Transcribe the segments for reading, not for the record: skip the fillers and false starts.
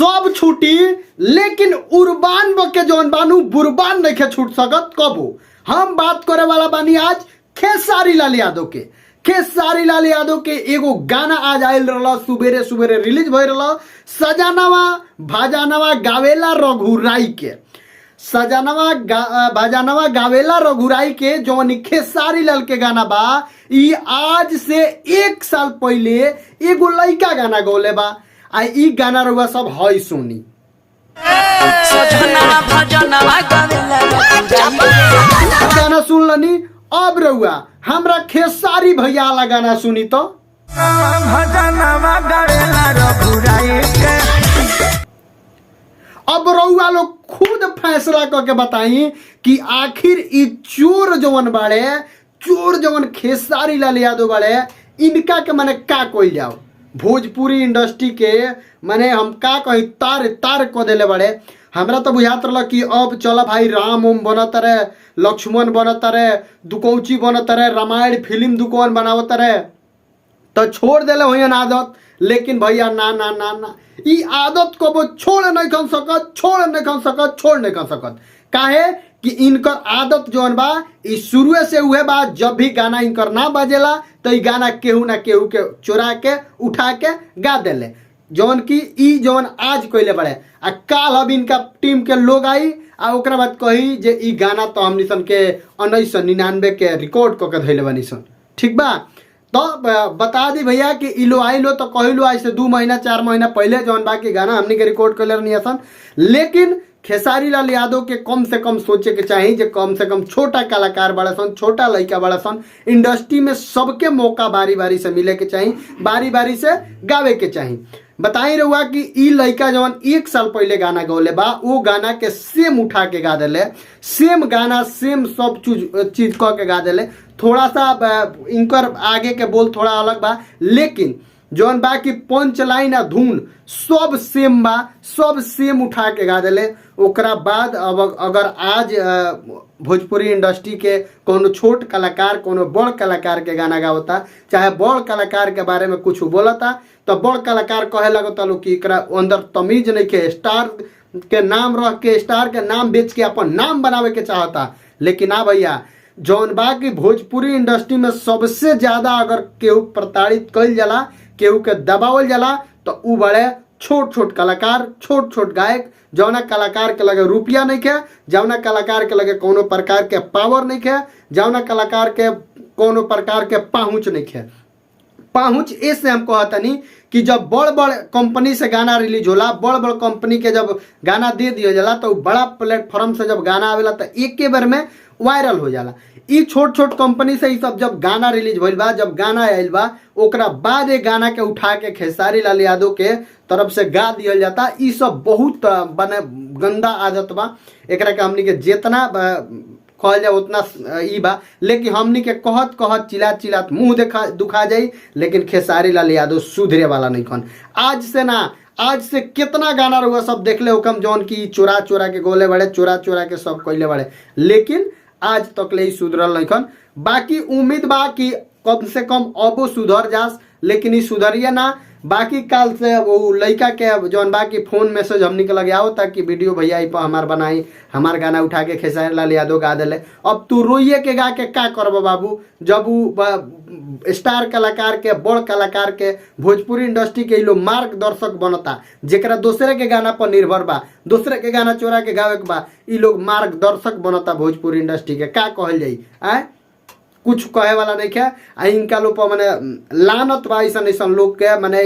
सब छूटी लेकिन उर्बान बके जौन बानू बुरबान नहीं छूट सकत कबो। हम बात करे वाला बानी आज खेसारी लाल यादव के। खेसारी लाल यादव के एगो गाना आज आयल रहा, सुबेरे सुबेरे रिलीज भइल रहा। सजानवा भाजानवा गावेला रघुराई के, सजानवा भाजानवा गावेला रघुराई के जौन खेसारी लाल के गाना बा। ई आज से 1 साल पहले एगो लइका गाना गौले बा। आ ई गाना रउआ सब हई सुनी। गाना सुन लनी। अब रउआ हमरा खेसारी भैया वाला गाना सुनी तो। अब रउआ लोग खुद फैसला करके बताई कि आखिर ई चोर जवन बाड़े, चोर जवन खेसारी लाल यादव बाड़े, इनका के माने का कोई जाओ। भोजपुरी इंडस्ट्री के माने हम का कही तार तार को देले बड़े। हमरा तो बुझात रहा कि अब चल भाई राम ओम बनत रहे, लक्ष्मण बनत रहे, दुकौची बनत रहे, रामायण फिल्म दुकान बनावत रहे, तो छोड़ देले हो आदत। लेकिन भैया ना ना ना ना, ई आदत को वो छोड़ नहीं कर सकत, छोड़ नहीं कर सकत, छोड़ नहीं कर सकत। काहे कि इनकर आदत जौन बा ई शुरू से हुए बा। जब भी गाना इनकर ना बजेला तो ई गाना केहू ना केहू के चुरा के उठा के गा देले। जौन की ई जौन आज कोइले बड़े आ काल अब इनका टीम के लोग आई आ ओकरा बाद कही जे ई गाना तो हमनी सन के 1999 के रिकॉर्ड करके धैले बनी सन। ठीक बा, तो बता दी भैया कि इलो आइलो तो कहिलो आज से 2 महीना 4 महीना पहले जौन बा की गाना हमनी के रिकॉर्ड कर रहनी सन। लेकिन खेसारी लाल यादव के कम से कम सोचे के चाहिए जे कम से कम छोटा कलाकार बड़ा सन, छोटा लड़का बड़ा सन, इंडस्ट्री में सबके मौका बारी बारी से मिले के चाहिए, बारी बारी से गावे के चाहिए। बताई रहुआ कि ई लड़का जवन 1 साल पहले गाना गौले बा, वो गाना के सेम उठा के गा देले, सेम गाना सेम सब चीज कह के गा देले। थोड़ा सा इनकर आगे के बोल थोड़ा अलग बा, लेकिन जौन बा कि पंच लाइन आ धुन सब सेम बा, सब सेम उठा के गा देले। ओकरा बाद अब अगर आज भोजपुरी इंडस्ट्री के कोनो छोट कलाकार कोनो बड़ कलाकार के गाना गावता, चाहे बड़ कलाकार के बारे में कुछ बोलता, तो बड़ कलाकार कहे लगता लोग कि एकरा अंदर तमीज नहीं के, स्टार के नाम रख के, स्टार के नाम बेच के अपन नाम बनावे के चाहता। लेकिन आ भैया जौन बा कि भोजपुरी इंडस्ट्री में सबसे ज्यादा अगर केहू प्रताड़ित कइल जाला, केहू के दबावल जाला, तो उ बड़े छोट छोट कलाकार, छोट छोट गायक, जौना कलाकार के लगे रुपया नहीं है, जौना कलाकार के लगे कोनो प्रकार के पावर नहीं है, जौना कलाकार के कोनो प्रकार के पहुँच नहीं है। पहुँच ऐसे हम कहतनी कि जब बड़ बड़ कंपनी से गाना रिलीज होला, बड़ बड़ कंपनी के जब गाना दे दिया जाला, तो बड़ा प्लेटफॉर्म से जब गाना आवेला तो एक बार में वायरल हो जाला। ई छोट छोट कंपनी से ई सब जब गाना रिलीज भइल बा, जब गाना आयल बा, ओकरा बाद ये गाना के उठा के खेसारी लाल यादव के तरफ से गा दिया जाता। ई सब बहुत बने गंदा आदत बा। एकरा के हमनी के जितना कहल जाए उतना ई बा। लेकिन हमनी के कहत कहत चिल्लात चिल्लात मुंह दुखा जाई, लेकिन खेसारी लाल यादव सुधरे वाला नहीं खन। आज से ना, आज से कितना गाना रहुआ सब देख ले हुकम जौन की चोरा चोरा के गोले बड़े, चोरा चोरा के सब कैले बड़े, लेकिन आज तक ले सुधरल नहीं खन। बाकी उम्मीद बा कि कम से कम अब सुधर जास, लेकिन ई सुधरिए ना। बाकी काल से वो लड़का के जौन बा कि फोन मैसेज हमनी के लगे आओ ताकि वीडियो भैया ई पर हमार बनाई, हमार गाना उठा के खेसारी लाल यादव गा देले। अब तू रोइए के गा के का करब बाबू, जब वो स्टार कलाकार के, बड़ कलाकार के, भोजपुरी इंडस्ट्री के लोग मार्गदर्शक बनता, जेकरा दूसरे के गाना पर निर्भर बा, दूसरे के गाना चोरा के गावे के बा, ई लोग मार्गदर्शक बनता भोजपुरी इंडस्ट्री के। का कहल जाई, आए कुछ कहे वाला नहीं है। आ इनका लोग माने लानत बा ऐसा ऐसन लोग के। माने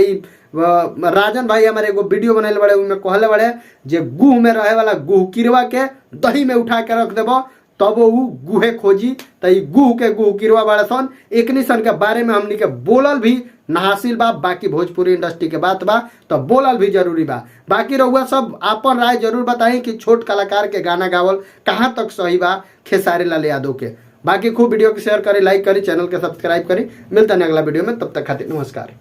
राजन भाई हमारे एगो वीडियो बनल बड़े, उनमें कहले बड़े जे गुह में रहे वाला गुह किरवा के दही में उठा के रख देबो तब वो गुहे खोजी। तो गुह के गुह किरवा बड़े सन, एकनी सन के बारे में हमनी के बोलल भी ना हासिल बा। बाकी भोजपुरी इंडस्ट्री के बात बा तो बोलल भी जरूरी बा। बाकी रहुआ सब आपन राय जरूर बताई कि छोट कलाकार के गाना गावल कहाँ तक सही बा खेसारी लाल यादव के। बाकी खूब वीडियो को शेयर करी, लाइक करी, चैनल के सब्सक्राइब करी। मिलता है अगला वीडियो में, तब तक खातिर नमस्कार।